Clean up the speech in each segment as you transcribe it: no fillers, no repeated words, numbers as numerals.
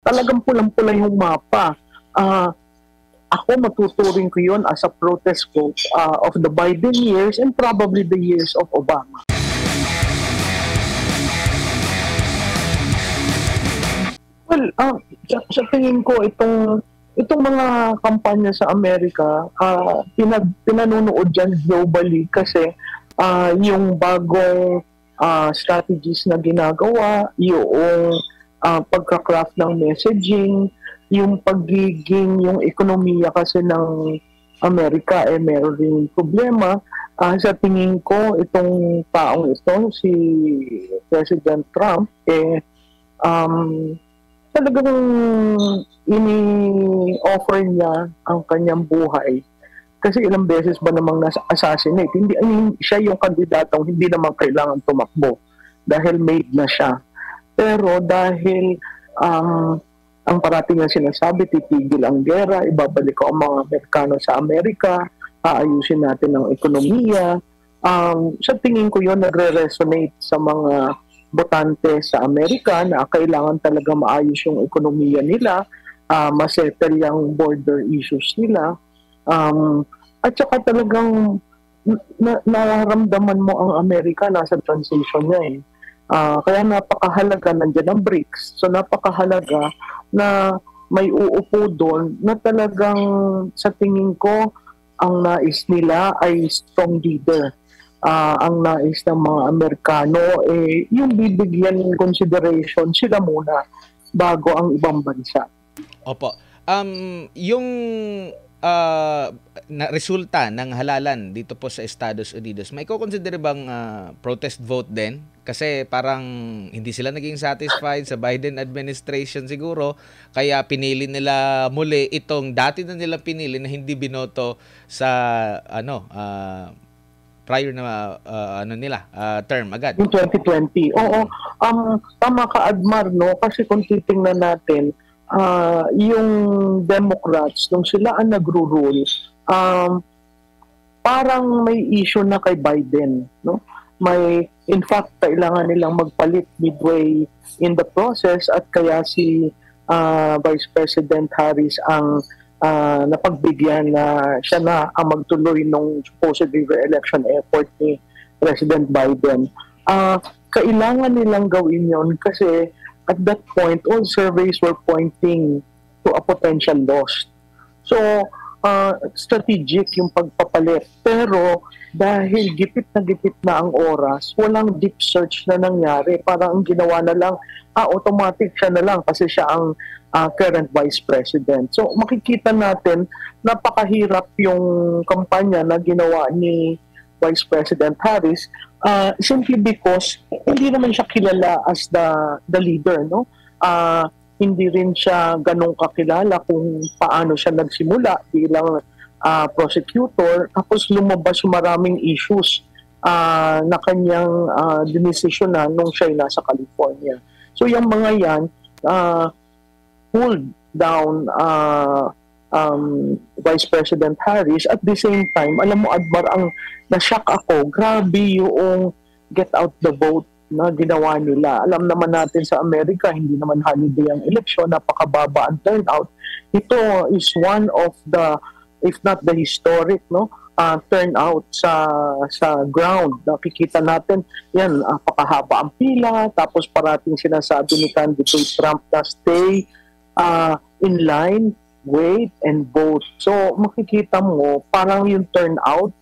talagang pulang-pula yung mapa. Ako matuturing ko yun as a protest vote of the Biden years and probably the years of Obama. Well, sa tingin ko itong mga kampanya sa Amerika, pinanunood dyan globally kasi yung bagong strategies na ginagawa, yung pagka-craft ng messaging, yung yung ekonomiya kasi ng Amerika meron ring problema. Sa tingin ko, itong taong ito, si President Trump, talagang ini-offer niya ang kanyang buhay. Kasi ilang beses ba namang nasa-assassinate? Hindi, siya yung kandidatong hindi naman kailangan tumakbo dahil made na siya. Pero dahil ang parating na sinasabi, titigil ang gera, ibabalik ko ang mga Amerikano sa Amerika, aayusin natin ang ekonomiya. Sa tingin ko yun, nagre-resonate sa mga botante sa Amerika na kailangan talaga maayos yung ekonomiya nila, masettle yung border issues nila, at saka talagang nararamdaman mo ang Amerika nasa transition niya eh. Kaya napakahalaga, nandiyan ang BRICS, so napakahalaga na may uupo doon na talagang sa tingin ko ang nais nila ay strong leader. Ang nais ng mga Amerikano yung bibigyan ng consideration sila muna bago ang ibang bansa. Opo. Yung resulta ng halalan dito po sa Estados Unidos, may ko-consider bang protest vote din? Kasi parang hindi sila naging satisfied sa Biden administration siguro, kaya pinili nila muli itong dati na nila pinili na hindi binoto sa prior na term agad. Yung 2020. Oo. Tama ka, Admar, no? Kasi kung titingnan natin, yung Democrats, nung sila ang nagro-rule, parang may issue na kay Biden, no? In fact, kailangan nilang magpalit midway in the process at kaya si Vice President Harris ang napagbigyan na siya na ang magtuloy ng supposedly re-election effort ni President Biden. Kailangan nilang gawin yon kasi at that point, all surveys were pointing to a potential loss. So, strategic yung pagpapalit. Pero dahil gipit na ang oras, walang deep search na nangyari. Parang ang ginawa na lang, automatic siya na lang kasi siya ang current vice president. So makikita natin, napakahirap yung kampanya na ginawa ni Vice President Harris simply because hindi naman siya kilala as the leader, no? Hindi rin siya ganong kakilala kung paano siya nagsimula bilang prosecutor, tapos lumabas maraming issues na kanyang dinesisyonan nung siya nasa California. So yung mga yan, pulled down Vice President Harris. At the same time, alam mo, Admar, ang na-shock ako, grabe yung get out the vote na ginawa nila. Alam naman natin sa Amerika, hindi naman holiday ang eleksyon, napakababa ang turnout. Ito is one of the, if not the historic, no, turnout sa ground. Nakikita natin, yan, napakahaba ang pila, tapos parating sinasabi ni candidate Trump na stay in line, wait, and vote. So makikita mo, parang yung turnout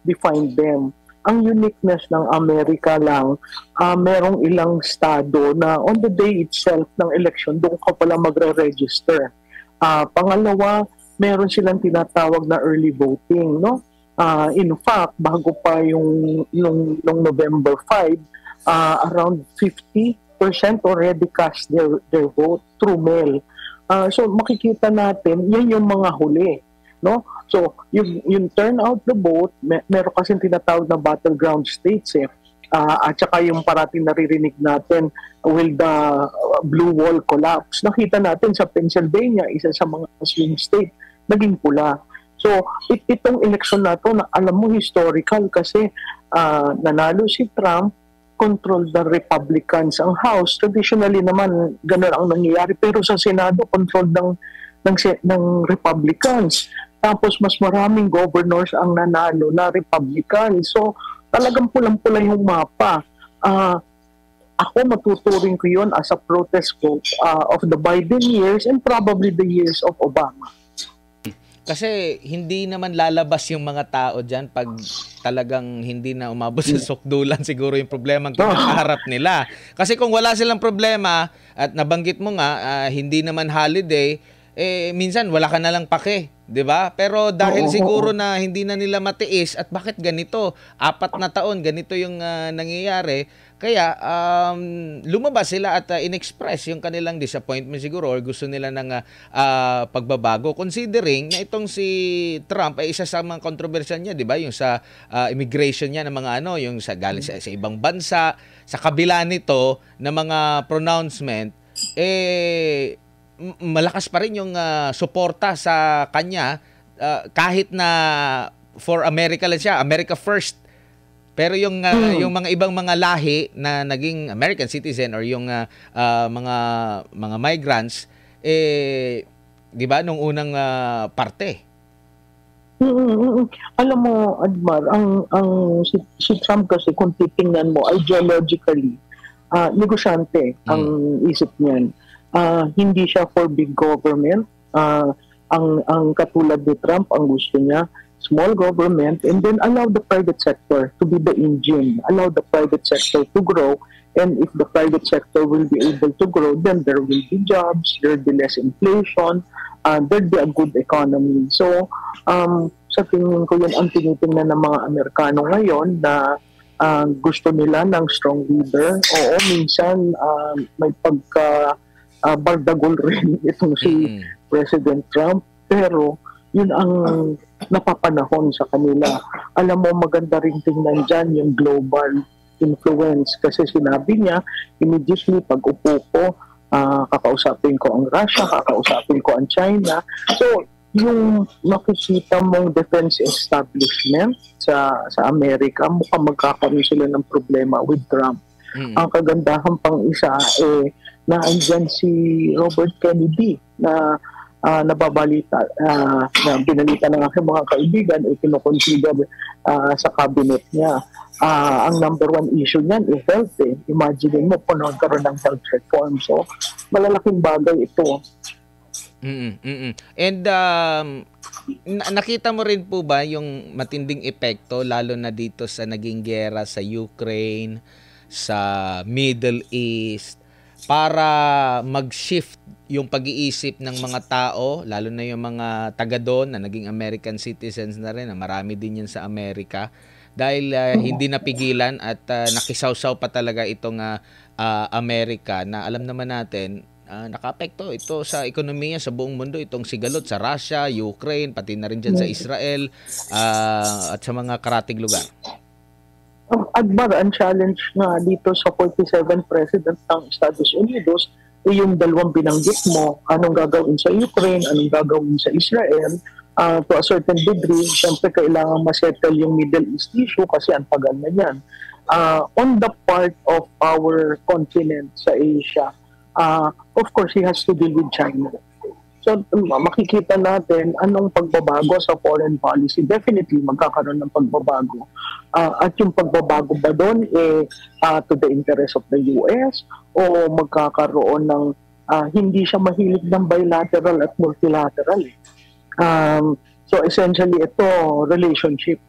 define them. Ang uniqueness ng Amerika lang, merong ilang estado na on the day itself ng election, doon ka pala magre-register. Pangalawa, meron silang tinatawag na early voting, no? In fact, bago pa yung November 5, around 50% already cast their vote through mail. So makikita natin, yan yung mga huli, no? So yung turnout the vote, meron kasi tinatawag na battleground states at saka yung parating naririnig natin, will the blue wall collapse? Nakita natin sa Pennsylvania, isa sa mga swing state, naging pula. So itong election na to, alam mo, historical kasi nanalo si Trump, control the Republicans ang House. Traditionally naman, ganun ang nangyayari. Pero sa Senado, control ng Republicans. Tapos mas maraming governors ang nanalo na Republicans. So talagang pulang-pula yung mapa. Ako matuturing ko yun as a protest vote of the Biden years and probably the years of Obama. Kasi hindi naman lalabas yung mga tao dyan pag talagang hindi na umabot sa sukdulan siguro yung problema ang kinakaharap nila. Kasi kung wala silang problema at nabanggit mo nga, hindi naman holiday, minsan wala ka na lang pake, 'di ba? Pero dahil siguro na hindi na nila matiis at bakit ganito? 4 na taon ganito yung nangyayari. Kaya lumabas sila at inexpress yung kanilang disappointment siguro or gusto nila ng pagbabago, considering na itong si Trump ay isa sa mga kontrobersyal niya, 'di ba? Yung sa immigration niya ng mga yung sa galing sa ibang bansa, sa kabila nito na mga pronouncement malakas pa rin yung suporta sa kanya kahit na for America lang siya, America first. Pero yung mga ibang mga lahi na naging American citizen or yung mga migrants 'di ba nung unang parte. Alam mo, Admar, si Trump kasi kung titingnan mo ideologically, negosyante ang isip niyan. Hindi siya for big government. Ang katulad ni Trump, ang gusto niya, small government, and then allow the private sector to be the engine. Allow the private sector to grow, and if the private sector will be able to grow, then there will be jobs, there will be less inflation, there will be a good economy. So, sa tingin ko yun ang tinitingnan ng mga Amerikano ngayon na gusto nila ng strong leader. Oo, minsan may bardagol rin itong si President Trump, pero yun ang napapanahon sa kanila. Alam mo, maganda rin tingnan dyan yung global influence kasi sinabi niya immediately pag upo ko, kakausapin ko ang Russia, kakausapin ko ang China. So yung makikita mong defense establishment sa Amerika, mukhang magkakaroon sila ng problema with Trump. Ang kagandahan pang isa na andyan si Robert Kennedy na nababalita, na binalita ng aking mga kaibigan kinukonsider sa cabinet niya. Ang number one issue niyan is health. Imagine mo kung nagkaroon ng health reform. So, malalaking bagay ito. And nakita mo rin po ba yung matinding epekto lalo na dito sa naging giyera sa Ukraine, sa Middle East, para mag-shift yung pag-iisip ng mga tao, lalo na yung mga taga doon na naging American citizens na rin, na marami din yan sa Amerika, dahil hindi napigilan at nakisawsaw pa talaga itong Amerika na alam naman natin, nakaapekto ito sa ekonomiya sa buong mundo, itong sigalot sa Russia, Ukraine, pati na rin dyan sa Israel at sa mga karatig lugar. Admar, ang challenge nga dito sa 47 President ng Estados Unidos yung dalawang binanggit mo, anong gagawin sa Ukraine, anong gagawin sa Israel. To a certain degree, siyempre kailangan masettle yung Middle East issue kasi ang tagal na yan. On the part of our continent sa Asia, of course, he has to deal with China. So, makikita natin anong pagbabago sa foreign policy. Definitely, magkakaroon ng pagbabago. At yung pagbabago ba doon, to the interest of the US o magkakaroon ng hindi siya mahilig ng bilateral at multilateral. So, essentially, ito, relationship.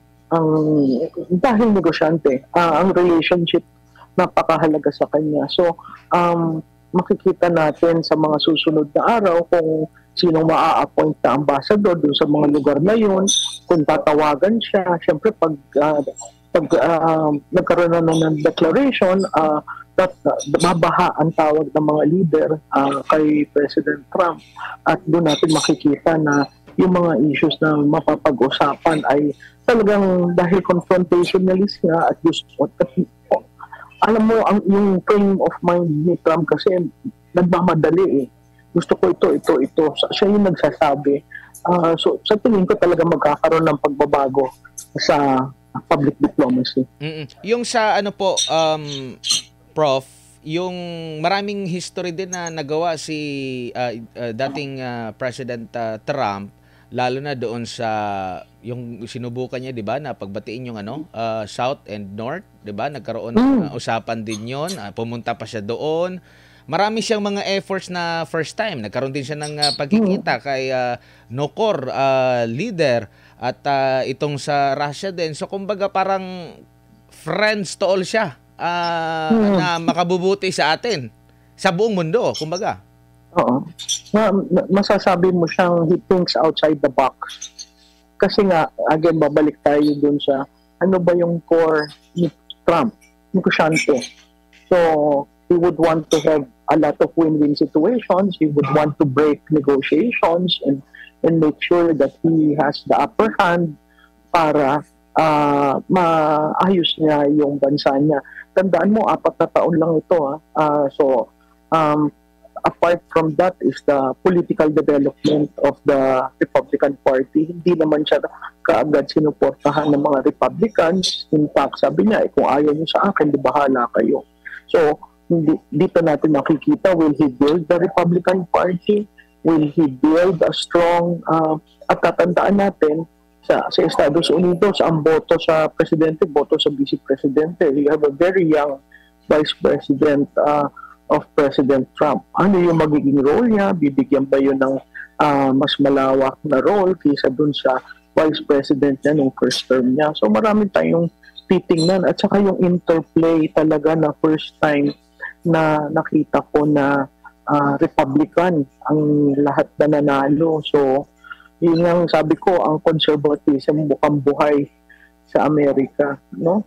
Dahil negosyante, ang relationship napakahalaga sa kanya. So, makikita natin sa mga susunod na araw kung sinong maa-appoint na ambassador doon sa mga lugar na yun, kung tatawagan siya. Siyempre, pag nagkaroon na ng declaration, babaha ang tawag ng mga leader kay President Trump. At doon natin makikita na yung mga issues na mapapag-usapan ay talagang dahil confrontationalist nga at gusto. Alam mo, yung frame of mind ni Trump kasi nagmamadali Gusto ko ito. Siya yung nagsasabi. So, sa tingin ko talaga magkakaroon ng pagbabago sa public diplomacy. Yung sa ano po, Prof, yung maraming history din na nagawa si dating President Trump, lalo na doon sa yung sinubukan niya, 'di ba, na pagbatiin yung South and North, 'di ba? Nagkaroon ng usapan din 'yon. Pumunta pa siya doon. Marami siyang mga efforts na first time. Nagkaroon din siya ng pagkikita kay Nokor leader at itong sa Russia din. So kumbaga parang friends to all siya na makabubuti sa atin sa buong mundo, kumbaga. Oo. Masasabi mo siyang he thinks outside the box. Kasi nga, again, babalik tayo dun sa ano ba yung core ni Trump, negosyante. So, he would want to have a lot of win-win situations. He would want to break negotiations and make sure that he has the upper hand para maayos niya yung bansa niya. Tandaan mo, 4 na taon lang ito. So, apart from that is the political development of the Republican Party. Hindi naman siya kaagad sinuportahan ng mga Republicans. In fact, sabi niya, kung ayaw niyo sa akin, di bahala kayo. So, dito natin nakikita, will he build the Republican Party? Will he build a strong, at tatandaan natin, sa Estados Unidos, ang boto sa presidente, boto sa vice-presidente. You have a very young vice president of President Trump. Ano yung magiging role niya? Bibigyan ba yun ng mas malawak na role kaysa dun sa vice president niya nung first term niya? So marami tayong titingnan at saka yung interplay talaga na first time na nakita ko na Republican ang lahat na nanalo. So yun ang sabi ko, ang conservatism mukhang buhay sa Amerika, no?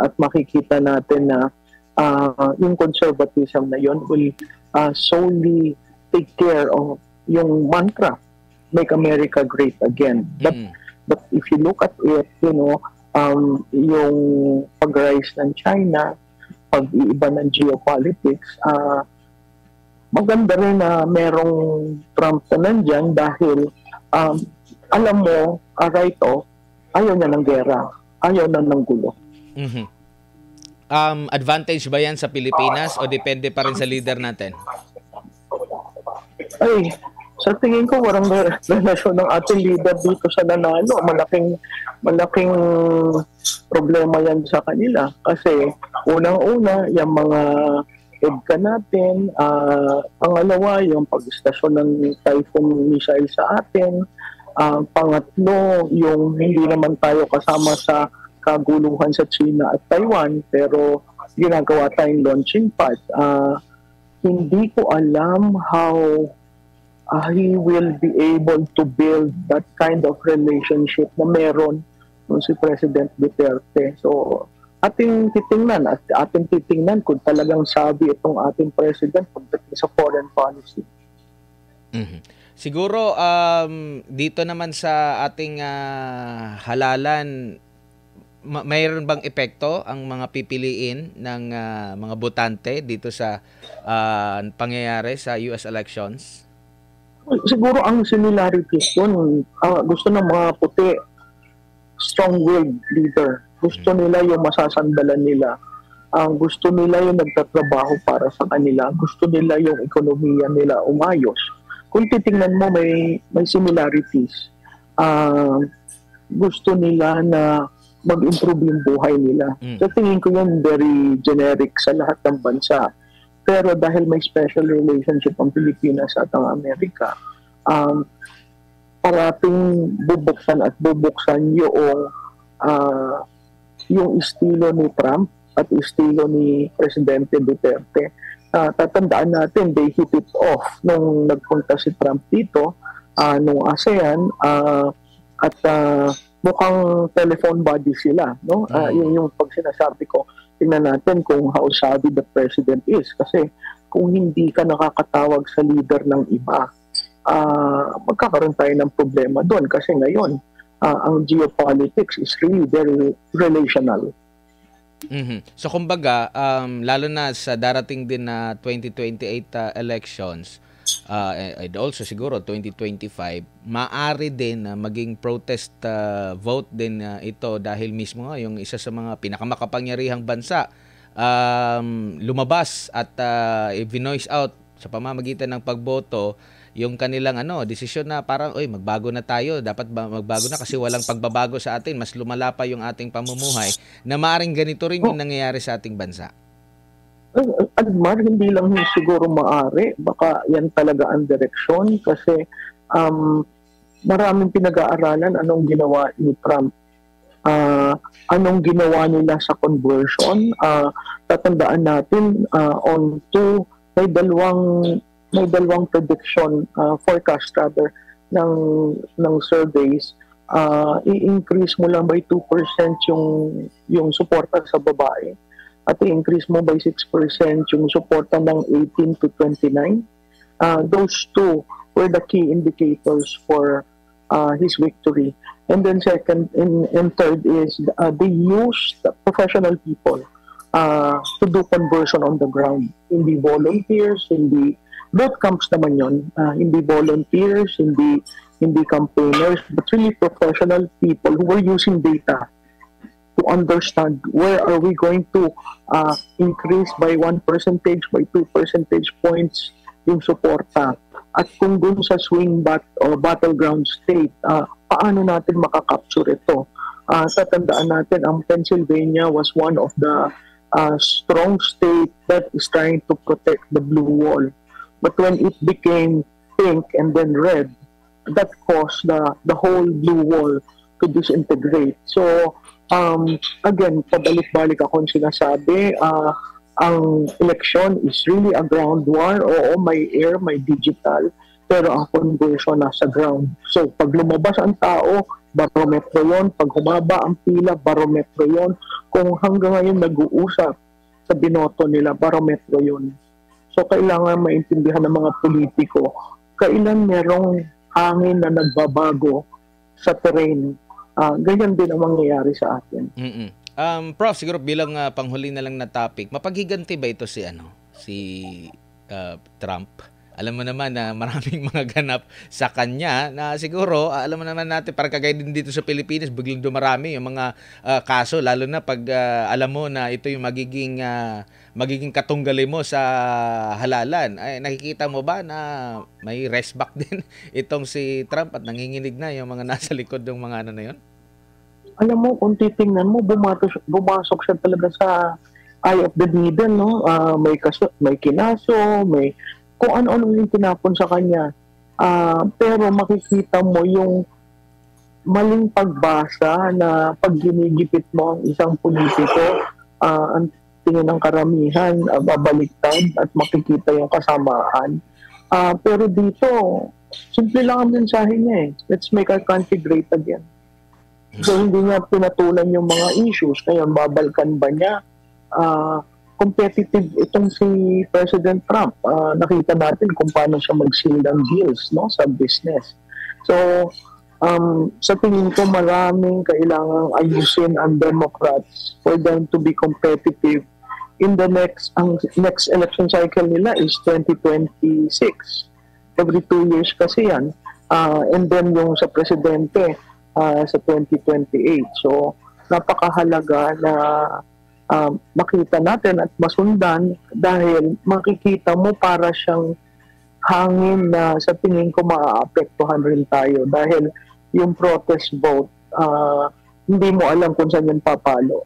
At makikita natin na yung conservatism na yun will solely take care of yung mantra, make America great again. But if you look at it, yung pag-rise ng China, pag-iiba ng geopolitics, maganda rin na merong Trump na nandyan dahil alam mo, right off, ayaw niya ng gera, ayaw na ng gulo. Advantage ba yan sa Pilipinas o depende pa rin sa leader natin? Ay, sa tingin ko walang relasyon ng ating leader dito sa nanalo. Malaking problema yan sa kanila. Kasi unang-una, yung mga EDCA natin, pangalawa, yung pag-istasyon ng Typhoon missile sa atin, pangatlo, yung hindi naman tayo kasama sa kaguluhan sa China at Taiwan, pero ginagawa tayong launching pad. Hindi ko alam how he will be able to build that kind of relationship na meron si President Duterte. So, ating titingnan kung talagang sabi itong ating president pagdating sa foreign policy. Siguro, dito naman sa ating halalan, mayroon bang epekto ang mga pipiliin ng mga botante dito sa pangyayari sa US elections? Siguro ang similarities doon, gusto ng mga puti, strong-willed leader. Gusto nila yung masasandalan nila. Gusto nila yung nagtatrabaho para sa kanila. Gusto nila yung ekonomiya nila umayos. Kung titingnan mo, may similarities. Gusto nila na mag-improve yung buhay nila. So tingin ko yun very generic sa lahat ng bansa. Pero dahil may special relationship ang Pilipinas at ang Amerika, parating bubuksan yung estilo ni Trump at estilo ni Presidente Duterte. Tatandaan natin, they hit it off nung nagpunta si Trump dito, nung ASEAN, at mukhang telephone buddy sila, no? Yung pag sinasabi ko, tingnan natin kung how savvy the president is. Kasi kung hindi ka nakakatawag sa leader ng iba, magkakaroon tayo ng problema doon. Kasi ngayon, ang geopolitics is really very relational. So kumbaga, lalo na sa darating din na 2028 elections, and also siguro 2025, maaari din na maging protest vote din ito dahil mismo nga yung isa sa mga pinakamakapangyarihang bansa lumabas at i-voice out sa pamamagitan ng pagboto yung kanilang desisyon na parang magbago na tayo, dapat magbago na kasi walang pagbabago sa atin, mas lumala pa yung ating pamumuhay, na maaring ganito rin yung nangyayari sa ating bansa. Admar, hindi lang siguro maaari, baka yan talaga ang direksyon kasi maraming pinag-aaralan anong ginawa ni Trump. Anong ginawa nila sa conversion. Tatandaan natin on two, may dalawang prediction, forecast rather, ng surveys. I-increase mo lang by 2% yung suporta sa babae at i-increase mo by 6% yung suporta ng 18 to 29. Those two were the key indicators for his victory. And then second and third is they used the professional people to do conversion on the ground. Hindi volunteers, hindi both camps naman yun. Hindi volunteers, hindi campaigners, but really professional people who were using data to understand where are we going to increase by 1%, by 2 percentage points yung suporta. At kung dun sa swing or battleground state, paano natin makakapture ito? Tatandaan natin, ang Pennsylvania was one of the strong state that is trying to protect the blue wall. But when it became pink and then red, that caused the whole blue wall to disintegrate. So, again, pabalik-balik akong sinasabi, ang election is really a ground war. Oo, may air, may digital, pero ang conversion nasa ground. So, pag lumabas ang tao, barometro yon. Pag humaba ang pila, barometro yon. Kung hanggang ngayon nag-uusap sa binoto nila, barometro yon. So, kailangan maintindihan ng mga politiko, kailan merong hangin na nagbabago sa terrain. Ganyan din ang mangyayari sa atin. Prof, siguro bilang panghuli na lang na topic, mapaghiganti ba ito si Trump? Alam mo naman na maraming mga ganap sa kanya na siguro, alam mo naman natin, parang kagaya din dito sa Pilipinas, biglang dumarami yung mga kaso, lalo na pag alam mo na ito yung magiging katunggali mo sa halalan. Ay, nakikita mo ba na may rest back din itong si Trump at nanginginig na yung mga nasa likod ng mga na yun? Alam mo, kung titingnan mo, bumasok siya talaga sa eye of the needle, no? May kinaso, may kung ano-ano yung tinapon sa kanya. Pero makikita mo yung maling pagbasa na pag ginigipit mo ang isang politiko, ang tingin ng karamihan, babaliktad at makikita yung kasamaan. Pero dito, simple lang ang mensahe niya eh. Let's make our country great again. So hindi niya pinatulan yung mga issues. Ngayon, babalkan ba niya? Competitive itong si President Trump. Nakita natin kung paano siya mag-seal ng deals, no, sa business. So, sa tingin ko maraming kailangang ayusin ang Democrats for them to be competitive in the ang next election cycle nila is 2026. Every 2 years kasi yan. And then yung sa presidente sa 2028. So, napakahalaga na makita natin at masundan dahil makikita mo para siyang hangin na sa tingin ko maaapektuhan rin tayo dahil yung protest vote, hindi mo alam kung saan yan papalo.